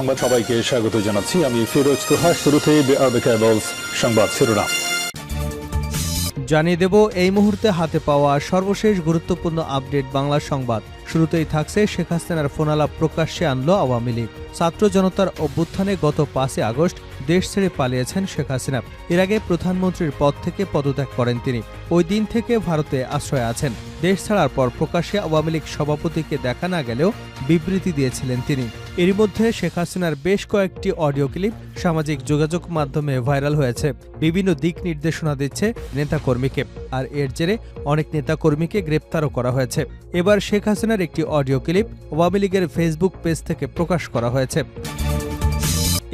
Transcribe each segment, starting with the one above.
সংবাদ সবাইকে স্বাগত জানাচ্ছি। আমি ফিরোজ তোহা। শুরুতেই সংবাদ শিরোনাম জানিয়ে দেব এই মুহূর্তে হাতে পাওয়া সর্বশেষ গুরুত্বপূর্ণ আপডেট বাংলা সংবাদ। শুরুতেই থাকছে শেখ হাসিনার ফোনালাপ প্রকাশ্যে আনল আওয়ামী লীগ। ছাত্র জনতার অভ্যুত্থানে গত ৫ আগস্ট দেশ ছেড়ে পালিয়েছেন শেখ হাসিনা। এর আগে প্রধানমন্ত্রীর পদ থেকে পদত্যাগ করেন তিনি। ওই দিন থেকে ভারতে আশ্রয়ে আছেন। দেশ ছাড়ার পর প্রকাশ্যে আওয়ামী লীগ সভাপতিকে দেখা না গেলেও বিবৃতি দিয়েছিলেন তিনি। এরই মধ্যে শেখ হাসিনার বেশ কয়েকটি অডিও ক্লিপ সামাজিক যোগাযোগ মাধ্যমে ভাইরাল হয়েছে। বিভিন্ন দিক নির্দেশনা দিচ্ছে নেতাকর্মীকে, আর এর জেরে অনেক নেতাকর্মীকে গ্রেপ্তারও করা হয়েছে। এবার শেখ হাসিনার একটি অডিও ক্লিপ আওয়ামী লীগের ফেসবুক পেজ থেকে প্রকাশ করা হয়েছে।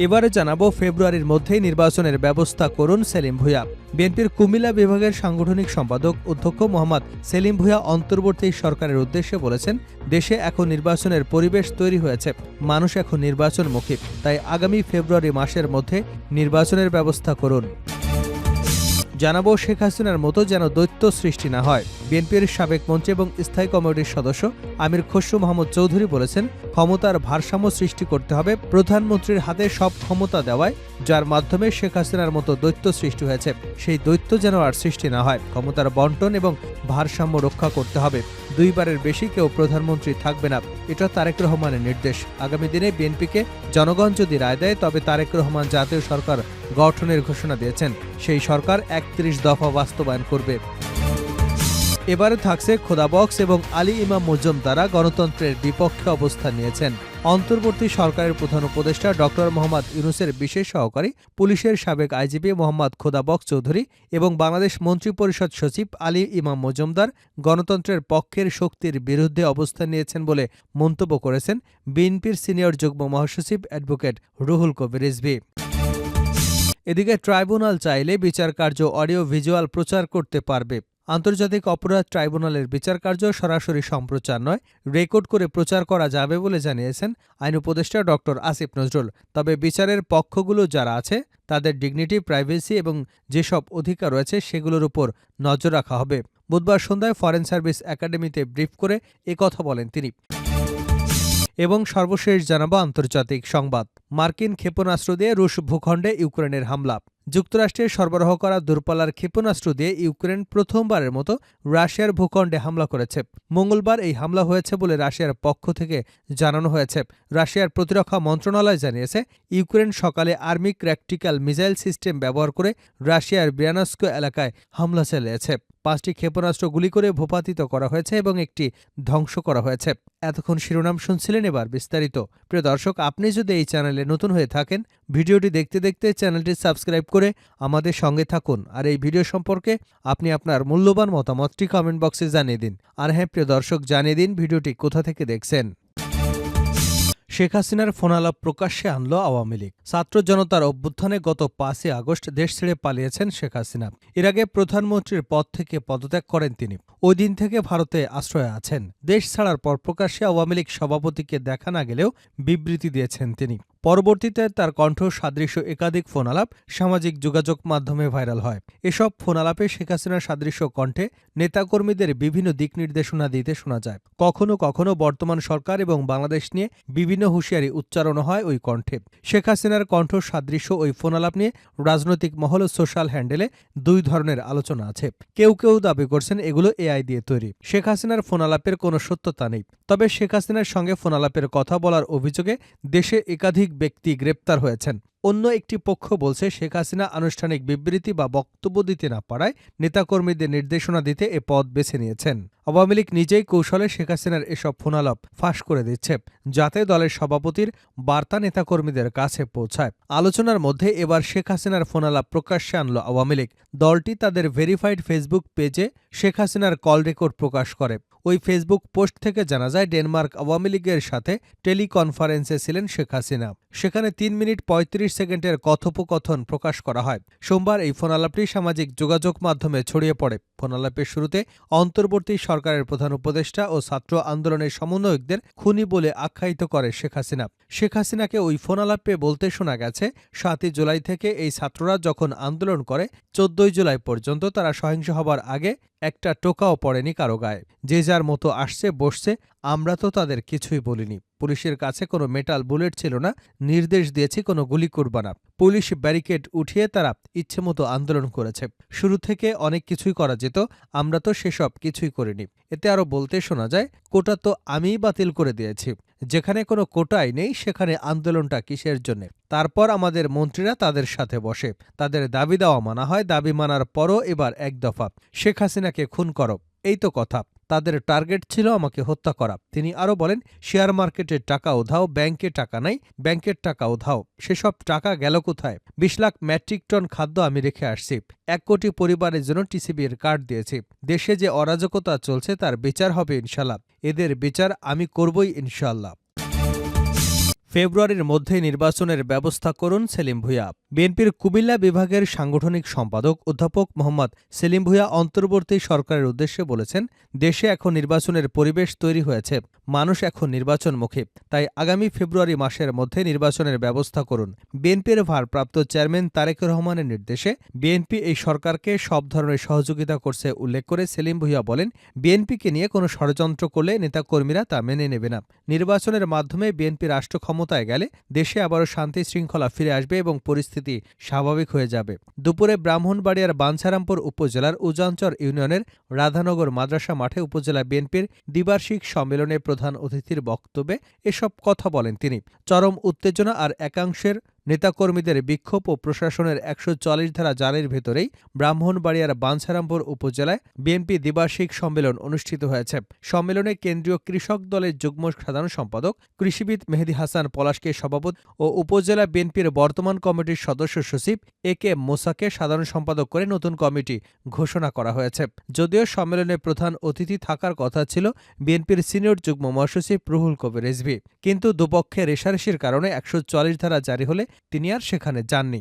এবারে জানাবো, ফেব্রুয়ারির মধ্যেই নির্বাচনের ব্যবস্থা করুন সেলিম ভূঁইয়া। বিএনপির কুমিল্লা বিভাগের সাংগঠনিক সম্পাদক অধ্যক্ষ মোহাম্মদ সেলিম ভূঁইয়া অন্তর্বর্তী সরকারের উদ্দেশ্যে বলেছেন, দেশে এখন নির্বাচনের পরিবেশ তৈরি হয়েছে, মানুষ এখন নির্বাচনমুখী, তাই আগামী ফেব্রুয়ারি মাসের মধ্যে নির্বাচনের ব্যবস্থা করুন। জানাবো, শেখ হাসিনার মতো যেন দৈত্য সৃষ্টি না হয়। বিএনপির সাবেক মন্ত্রী এবং স্থায়ী কমিটির সদস্য আমির খসরু মাহমুদ চৌধুরী বলেছেন, ক্ষমতার ভারসাম্য সৃষ্টি করতে হবে, প্রধানমন্ত্রীর হাতে সব ক্ষমতা দেওয়ায়, যার মাধ্যমে শেখ হাসিনার মতো দৈত্য সৃষ্টি হয়েছে, সেই দৈত্য যেন আর সৃষ্টি না হয়। ক্ষমতার বন্টন এবং ভারসাম্য রক্ষা করতে হবে। 2 বারের বেশি কেউ প্রধানমন্ত্রী থাকবে না, এটা তারেক রহমানের নির্দেশ। আগামী দিনে বিএনপিকে জনগণ যদি রায় দেয়, তবে তারেক রহমান জাতীয় সরকার গঠনের ঘোষণা দিয়েছেন। সেই সরকার 31 দফা বাস্তবায়ন করবে। এবারে থাকছে খোদাবক্স এবং আলী ইমাম মজুমদারা গণতন্ত্রের বিপক্ষে অবস্থান নিয়েছেন। অন্তর্বর্তী সরকারের প্রধান উপদেষ্টা ডক্টর মোহাম্মদ ইউনূসের বিশেষ সহকারী পুলিশের সাবেক আইজিপি মোহাম্মদ খোদাবক্স চৌধুরী এবং বাংলাদেশ মন্ত্রিপরিষদ সচিব আলী ইমাম মজুমদার গণতন্ত্রের পক্ষের শক্তির বিরুদ্ধে অবস্থান নিয়েছেন বলে মন্তব্য করেছেন বিএনপির সিনিয়র যুগ্ম মহাসচিব অ্যাডভোকেট রুহুল কবির রিজভী। এদিকে ট্রাইব্যুনাল চাইলে বিচার কার্য অডিও ভিজুয়াল প্রচার করতে পারবে। আন্তর্জাতিক অপরাধ ট্রাইব্যুনালের বিচারকার্য সরাসরি সম্প্রচার নয়, রেকর্ড করে প্রচার করা যাবে বলে জানিয়েছেন আইন উপদেষ্টা ডক্টর আসিফ নজরুল। তবে বিচারের পক্ষগুলো যারা আছে তাদের ডিগনিটি, প্রাইভেসি এবং যেসব অধিকার রয়েছে সেগুলোর উপর নজর রাখা হবে। বুধবার সন্ধ্যায় ফরেন সার্ভিস একাডেমিতে ব্রিফ করে একথা বলেন তিনি। এবং সর্বশেষ জানাবো আন্তর্জাতিক সংবাদ। মার্কিন ক্ষেপণাস্ত্র দিয়ে রুশ ভূখণ্ডে ইউক্রেনের হামলা। যুক্তরাষ্ট্রের সরবরাহ করা দূরপাল্লার ক্ষেপণাস্ত্র দিয়ে ইউক্রেন প্রথমবারের মতো রাশিয়ার ভূখণ্ডে হামলা করেছে। মঙ্গলবার এই হামলা হয়েছে বলে রাশিয়ার পক্ষ থেকে জানানো হয়েছে। রাশিয়ার প্রতিরক্ষা মন্ত্রণালয় জানিয়েছে, ইউক্রেন সকালে আর্মি ট্যাকটিক্যাল মিসাইল সিস্টেম ব্যবহার করে রাশিয়ার ব্রিয়ানস্ক এলাকায় হামলা চালিয়েছে। 5টি ক্ষেপণাস্ত্র গুলি করে ভূপাতিত করা হয়েছে এবং একটি ধ্বংস করা হয়েছে। এতক্ষণ শিরোনাম শুনছিলেন, এবার বিস্তারিত। প্রিয় দর্শক, আপনি যদি এই চ্যানেলে নতুন হয়ে থাকেন, ভিডিওটি দেখতে দেখতে চ্যানেলটি সাবস্ক্রাইব করে আমাদের সঙ্গে থাকুন। আর এই ভিডিও সম্পর্কে আপনি আপনার মূল্যবান মতামতটি কমেন্ট বক্সে জানিয়ে দিন। আর হ্যাঁ প্রিয় দর্শক, জানিয়ে দিন ভিডিওটি কোথা থেকে দেখছেন। শেখ হাসিনার ফোনালাপ প্রকাশ্যে আনল আওয়ামী লীগ। ছাত্র জনতার অভ্যুত্থানে গত ৫ আগস্ট দেশ ছেড়ে পালিয়েছেন শেখ হাসিনা। এর আগে প্রধানমন্ত্রীর পদ থেকে পদত্যাগ করেন তিনি। ওই দিন থেকে ভারতে আশ্রয়ে আছেন। দেশ ছাড়ার পর প্রকাশ্যে আওয়ামী লীগ সভাপতিকে দেখা না গেলেও বিবৃতি দিয়েছেন তিনি। পরবর্তীতে তার কণ্ঠ সাদৃশ্য একাধিক ফোনালাপ সামাজিক যোগাযোগ মাধ্যমে ভাইরাল হয়। এসব ফোনালাপে শেখ হাসিনার সাদৃশ্য কণ্ঠে নেতাকর্মীদের বিভিন্ন দিক নির্দেশনা দিতে শোনা যায়। কখনো কখনো বর্তমান সরকার এবং বাংলাদেশ নিয়ে বিভিন্ন হুঁশিয়ারি উচ্চারণ হয় ওই কণ্ঠে। শেখ হাসিনার কণ্ঠ সাদৃশ্য ওই ফোনালাপ নিয়ে রাজনৈতিক মহল ও সোশ্যাল হ্যান্ডেলে 2 ধরনের আলোচনা আছে। কেউ কেউ দাবি করছেন এগুলো এআই দিয়ে তৈরি। শেখ হাসিনার ফোনালাপের কোনো সত্যতা নেই। তবে শেখ হাসিনার সঙ্গে ফোনালাপের কথা বলার অভিযোগে দেশে একাধিক ব্যক্তি গ্রেপ্তার হয়েছেন। অন্য একটি পক্ষ বলছে, শেখ হাসিনা আনুষ্ঠানিক বিবৃতি বা বক্তব্য দিতে না পারায় নেতাকর্মীদের নির্দেশনা দিতে এ পথ বেছে নিয়েছেন। আওয়ামী লীগ নিজেই কৌশলে শেখ হাসিনার এসব ফোনালাপ ফাঁস করে দিচ্ছে, যাতে দলের সভাপতির বার্তা নেতাকর্মীদের কাছে পৌঁছায়। আলোচনার মধ্যে এবার শেখ হাসিনার ফোনালাপ প্রকাশ্যে আনল আওয়ামী লীগ। দলটি তাদের ভেরিফাইড ফেসবুক পেজে শেখ হাসিনার কল রেকর্ড প্রকাশ করে। ওই ফেসবুক পোস্ট থেকে জানা যায়, ডেনমার্ক আওয়ামী লীগের সাথে টেলিকনফারেন্সে ছিলেন শেখ হাসিনা। সেখানে 3 মিনিট 35 সেকেন্ডের কথোপকথন প্রকাশ করা হয়। সোমবার এই ফোনালাপটি সামাজিক যোগাযোগ মাধ্যমে ছড়িয়ে পড়ে। ফোনালাপের শুরুতে অন্তর্বর্তী সরকারের প্রধান উপদেষ্টা ও ছাত্র আন্দোলনের সমন্বয়কদের খুনি বলে আখ্যায়িত করে শেখ হাসিনা। শেখ হাসিনাকে ওই ফোনালাপে বলতে শোনা গেছে, 7 জুলাই থেকে এই ছাত্ররা যখন আন্দোলন করে 14 জুলাই পর্যন্ত তারা সহিংস হবার আগে একটা টোকাও পড়েনি কারো গায়ে। যে যার মতো আসছে বসছে, আমরা তো তাদের কিছুই বলিনি। পুলিশের কাছে কোনো মেটাল বুলেট ছিল না, নির্দেশ দিয়েছি কোনো গুলি করবা না। পুলিশ ব্যারিকেড উঠিয়ে তারা ইচ্ছেমতো আন্দোলন করেছে। শুরু থেকে অনেক কিছুই করা যেত, আমরা তো সেসব কিছুই করিনি। এতে আরও বলতে শোনা যায়, কোটা তো আমিই বাতিল করে দিয়েছি। যেখানে কোনো কোটাই নেই সেখানে আন্দোলনটা কিসের জন্য? তারপর আমাদের মন্ত্রীরা তাদের সাথে বসে, তাদের দাবি দেওয়া মানা হয়, দাবি মানার পরও এবার এক দফা শেখ হাসিনাকে খুন করো, এই তো কথা। তাদের টার্গেট ছিল আমাকে হত্যা করা। তিনি আরও বলেন, শেয়ার মার্কেটের টাকা উধাও, ব্যাংকে টাকা নাই, ব্যাংকের টাকা উধাও, সেসব টাকা গেল কোথায়? 20 লাখ মেট্রিক টন খাদ্য আমি রেখে আসছি, 1 কোটি পরিবারের জন্য টিসিবির কার্ড দিয়েছি। দেশে যে অরাজকতা চলছে তার বিচার হবে ইনশাল্লাহ, এদের বিচার আমি করবই ইনশাল্লাহ। ফেব্রুয়ারির মধ্যে নির্বাচনের ব্যবস্থা করুন সেলিম ভূঁইয়া। বিএনপির কুমিল্লা বিভাগের সাংগঠনিক সম্পাদক অধ্যাপক মোহাম্মদ সেলিম ভূঁইয়া অন্তর্বর্তী সরকারের উদ্দেশ্যে বলেছেন, দেশে এখন নির্বাচনের পরিবেশ তৈরি হয়েছে, মানুষ এখন নির্বাচনমুখী, তাই আগামী ফেব্রুয়ারি মাসের মধ্যে নির্বাচনের ব্যবস্থা করুন। বিএনপির ভারপ্রাপ্ত চেয়ারম্যান তারেক রহমানের নির্দেশে বিএনপি এই সরকারকে সব ধরনের সহযোগিতা করছে উল্লেখ করে সেলিম ভূঁইয়া বলেন, বিএনপিকে নিয়ে কোনো ষড়যন্ত্র করলে নেতাকর্মীরা তা মেনে নেবে না। নির্বাচনের মাধ্যমে বিএনপি রাষ্ট্র ক্ষমতায় গেলে দেশে আবারও শান্তি শৃঙ্খলা ফিরে আসবে এবং পরিস্থিতি স্বাভাবিক হয়ে যাবে। দুপুরে ব্রাহ্মণবাড়িয়ার বাঞ্ছারামপুর উপজেলার উজানচর ইউনিয়নের রাধানগর মাদ্রাসা মাঠে উপজেলা বিএনপির দ্বিবার্ষিক সম্মেলনে প্রধান অতিথির বক্তব্যে এসব কথা বলেন তিনি। চরম উত্তেজনা আর একাংশের নেতাকর্মীদের বিক্ষোভ ও প্রশাসনের ১৪০ ধারা জারির ভেতরেই ব্রাহ্মণবাড়িয়ার বাঞ্ছারামপুর উপজেলায় বিএনপি দ্বিবার্ষিক সম্মেলন অনুষ্ঠিত হয়েছে। সম্মেলনে কেন্দ্রীয় কৃষক দলের যুগ্ম সাধারণ সম্পাদক কৃষিবিদ মেহেদী হাসান পলাশকে সভাপতি ও উপজেলা বিএনপির বর্তমান কমিটির সদস্য সচিব এ কে মোসাকে সাধারণ সম্পাদক করে নতুন কমিটি ঘোষণা করা হয়েছে। যদিও সম্মেলনে প্রধান অতিথি থাকার কথা ছিল বিএনপির সিনিয়র যুগ্ম মহাসচিব রুহুল কবির রিজভী, কিন্তু দুপক্ষের রেষারেষির কারণে ১৪০ ধারা জারি হলে তিনি আর সেখানে যাননি।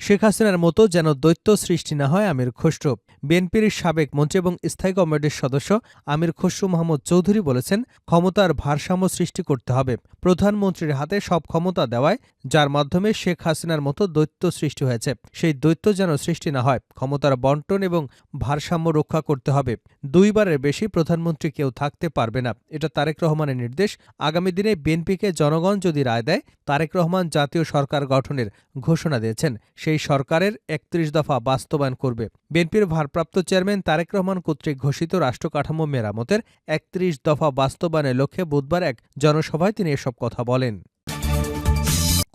শেখ হাসিনার মতো যেন দৈত্য সৃষ্টি না হয় আমির খসরু। বিএনপির সাবেক মন্ত্রী এবং স্থায়ী কমিটির সদস্য আমির খসরু মাহমুদ চৌধুরী বলেছেন, ক্ষমতার ভারসাম্য সৃষ্টি করতে হবে। প্রধানমন্ত্রীর হাতে সব ক্ষমতা দেওয়ায় যার মাধ্যমে শেখ হাসিনার মতো দৈত্য সৃষ্টি হয়েছে, সেই দৈত্য যেন সৃষ্টি না হয়। ক্ষমতার বন্টন এবং ভারসাম্য রক্ষা করতে হবে। 2 বারের বেশি প্রধানমন্ত্রী কেউ থাকতে পারবে না, এটা তারেক রহমানের নির্দেশ। আগামী দিনে বিএনপিকে জনগণ যদি রায় দেয়, তারেক রহমান জাতীয় সরকার গঠনের ঘোষণা দিয়েছেন, সেই সরকারের ৩১ দফা বাস্তবায়ন করবে। বিএনপির ভারপ্রাপ্ত চেয়ারম্যান তারেক রহমান কর্তৃক ঘোষিত রাষ্ট্রকাঠামো মেরামতের ৩১ দফা বাস্তবায়নের লক্ষ্যে বুধবার এক জনসভায় তিনি এসব কথা বলেন।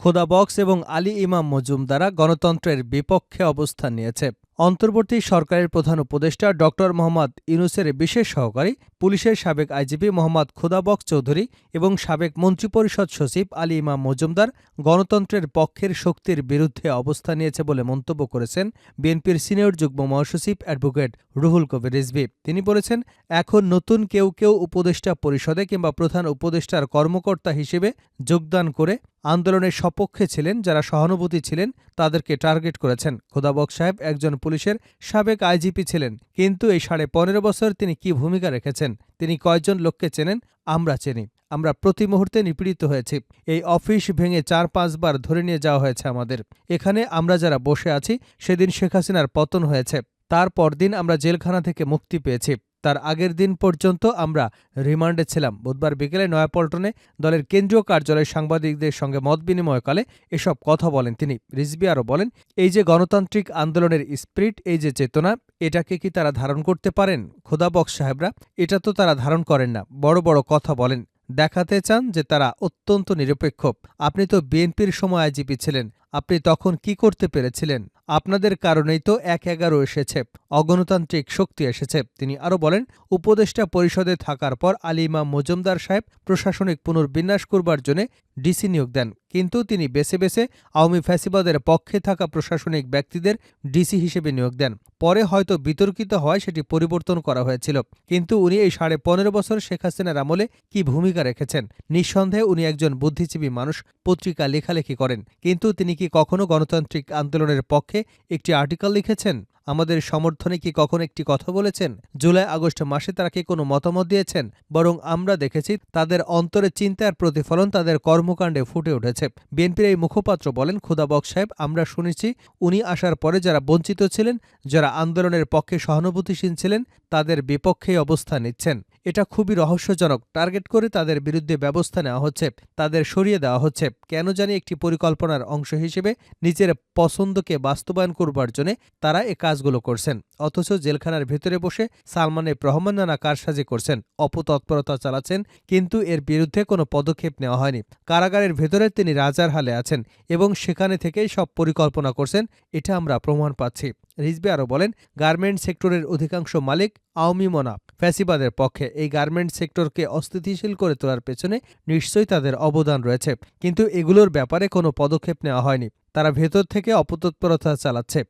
খোদা বক্স এবং আলী ইমাম মজুমদারা গণতন্ত্রের বিপক্ষে অবস্থান নিয়েছে। অন্তর্বর্তী সরকারের প্রধান উপদেষ্টা ড মোহাম্মদ ইউনূসের বিশেষ সহকারী পুলিশের সাবেক আইজিপি মোহাম্মদ খোদা বক্স চৌধুরী এবং সাবেক মন্ত্রিপরিষদ সচিব আলী ইমাম মজুমদার গণতন্ত্রের পক্ষের শক্তির বিরুদ্ধে অবস্থান নিয়েছে বলে মন্তব্য করেছেন বিএনপির সিনিয়র যুগ্ম মহাসচিব অ্যাডভোকেট রুহুল কবির রিজভী। তিনি বলেছেন, এখন নতুন কেউ কেউ উপদেষ্টা পরিষদে কিংবা প্রধান উপদেষ্টার কর্মকর্তা হিসেবে যোগদান করে আন্দোলনের সপক্ষে ছিলেন, যারা সহানুভূতি ছিলেন তাদেরকে টার্গেট করেছেন। খোদা বক্স সাহেব একজন পুলিশের সাবেক আইজিপি ছিলেন, কিন্তু এই ১৫.৫ বছর তিনি কি ভূমিকা রেখেছেন? তিনি কয়জন লোককে চেনেন? আমরা চিনি। আমরা প্রতি মুহূর্তে নিপীড়িত হয়েছি। এই অফিস ভেঙে ৪-৫ বার ধরে নিয়ে যাওয়া হয়েছে আমাদের। এখানে আমরা যারা বসে আছি, সেদিন শেখ হাসিনার পতন হয়েছে, তার পরদিন আমরা জেলখানা থেকে মুক্তি পেয়েছি, তার আগের দিন পর্যন্ত আমরা রিমান্ডে ছিলাম। বুধবার বিকেলে নয়াপল্টনে দলের কেন্দ্রীয় কার্যালয়ে সাংবাদিকদের সঙ্গে মত বিনিময়কালে এসব কথা বলেন তিনি। রিজভী আরও বলেন, এই যে গণতান্ত্রিক আন্দোলনের স্পিরিট, এই যে চেতনা, এটাকে কি তারা ধারণ করতে পারেন? খোদা বক্স সাহেবরা এটা তো তারা ধারণ করেন না, বড় বড় কথা বলেন, দেখাতে চান যে তারা অত্যন্ত নিরপেক্ষ। আপনি তো বিএনপির সময় আইজিপি ছিলেন, আপনি তখন কি করতে পেরেছিলেন? আপনাদের কারণেই তো ১-১১ এসেছে, অগণতান্ত্রিক শক্তি এসেছে। তিনি আরও বলেন, উপদেষ্টা পরিষদে থাকার পর আলী ইমাম মজুমদার সাহেব প্রশাসনিক পুনর্বিন্যাস করবার জন্য ডিসি নিয়োগ দেন, কিন্তু তিনি বেছে বেছে আওয়ামী ফ্যাসিবাদের পক্ষে থাকা প্রশাসনিক ব্যক্তিদের ডিসি হিসেবে নিয়োগ দেন। পরে হয়তো বিতর্কিত হয় সেটি পরিবর্তন করা হয়েছিল, কিন্তু উনি এই ১৫.৫ বছর শেখ হাসিনার আমলে কি ভূমিকা রেখেছেন? নিঃসন্দেহে উনি একজন বুদ্ধিজীবী মানুষ, পত্রিকা লেখালেখি করেন, কিন্তু তিনি কি কখনো গণতান্ত্রিক আন্দোলনের পক্ষে একটি আর্টিকেল লিখেছেন? আমাদের সমর্থনে কি কখনো একটি কথা বলেছেন? জুলাই আগস্ট মাসে তারা কি কোনো মতামত দিয়েছেন? বরং আমরা দেখেছি তাদের অন্তরে চিন্তার প্রতিফলন তাদের কর্মকাণ্ডে ফুটে উঠেছে। বিএনপির এই মুখপাত্র বলেন, খোদাবক সাহেব, আমরা শুনেছি উনি আসার পরে যারা বঞ্চিত ছিলেন, যারা আন্দোলনের পক্ষে সহানুভূতিশীল ছিলেন, তাদের বিপক্ষেই অবস্থান নিচ্ছেন। এটা খুবই রহস্যজনক। টার্গেট করে তাদের বিরুদ্ধে ব্যবস্থা নেওয়া হচ্ছে, তাদের সরিয়ে দেওয়া হচ্ছে। কেন জানি একটি পরিকল্পনার অংশ হিসেবে নিজের পছন্দকে বাস্তবায়ন করবার জন্য তারা এ কাজগুলো করছেন। অথচ জেলখানার ভেতরে বসে সালমানের রহমান নানা কারসাজি করছেন, অপতৎপরতা চালাচ্ছেন, কিন্তু এর বিরুদ্ধে কোনো পদক্ষেপ নেওয়া হয়নি। কারাগারের ভেতরে তিনি রাজার হালে আছেন এবং সেখানে থেকেই সব পরিকল্পনা করছেন, এটা আমরা প্রমাণ পাচ্ছি। রিজভী আরও বলেন, গার্মেন্টস সেক্টরের অধিকাংশ মালিক আওয়ামী মনা ফ্যাসিবাদের পক্ষে। এই গার্মেন্টস সেক্টরকে অস্থিতিশীল করে তোলার পেছনে নিশ্চয়ই তাদের অবদান রয়েছে, কিন্তু এগুলোর ব্যাপারে কোনো পদক্ষেপ নেওয়া হয়নি। তারা ভেতর থেকে অপতৎপরতা চালাচ্ছে।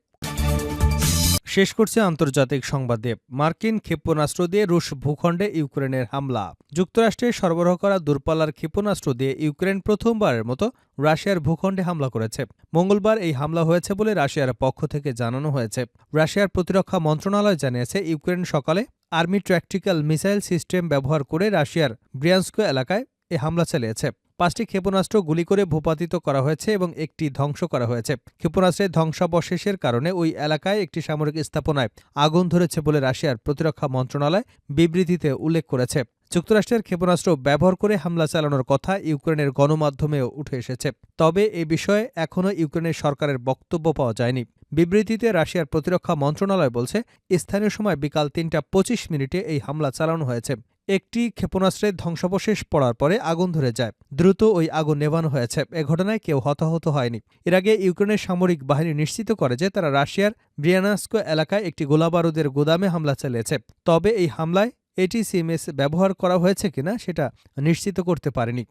শেষ করছে আন্তর্জাতিক সংবাদ দিয়ে। মার্কিন ক্ষেপণাস্ত্র দিয়ে রুশ ভূখণ্ডে ইউক্রেনের হামলা। যুক্তরাষ্ট্রে সরবরাহ করা দূরপাল্লার ক্ষেপণাস্ত্র দিয়ে ইউক্রেন প্রথমবারের মতো রাশিয়ার ভূখণ্ডে হামলা করেছে। মঙ্গলবার এই হামলা হয়েছে বলে রাশিয়ার পক্ষ থেকে জানানো হয়েছে। রাশিয়ার প্রতিরক্ষা মন্ত্রণালয় জানিয়েছে, ইউক্রেন সকালে আর্মি ট্যাকটিক্যাল মিসাইল সিস্টেম ব্যবহার করে রাশিয়ার ব্রিয়ানস্ক এলাকায় এ হামলা চালিয়েছে। 5টি ক্ষেপণাস্ত্র গুলি করে ভূপাতিত করা হয়েছে এবং একটি ধ্বংস করা হয়েছে। ক্ষেপণাস্ত্রের ধ্বংসাবশেষের কারণে ওই এলাকায় একটি সামরিক স্থাপনায় আগুন ধরেছে বলে রাশিয়ার প্রতিরক্ষা মন্ত্রণালয় বিবৃতিতে উল্লেখ করেছে। যুক্তরাষ্ট্রের ক্ষেপণাস্ত্র ব্যবহার করে হামলা চালানোর কথা ইউক্রেনের গণমাধ্যমেও উঠে এসেছে। তবে এ বিষয়ে এখনও ইউক্রেনের সরকারের বক্তব্য পাওয়া যায়নি। বিবৃতিতে রাশিয়ার প্রতিরক্ষা মন্ত্রণালয় বলছে, স্থানীয় সময় বিকাল 3টা 25 এই হামলা চালানো হয়েছে। একটি ক্ষেপণাস্ত্রের ধ্বংসাবশেষ পড়ার পরে আগুন ধরে যায়। দ্রুত ওই আগুন নেভানো হয়েছে। এ ঘটনায় কেউ হতাহত হয়নি। এর আগে ইউক্রেনের সামরিক বাহিনী নিশ্চিত করে যে তারা রাশিয়ার ব্রিয়ানস্ক এলাকায় একটি গোলাবারুদের গুদামে হামলা চালিয়েছে। তবে এই হামলায় এটিসিএমএস ব্যবহার করা হয়েছে কিনা সেটা নিশ্চিত করতে পারেনি।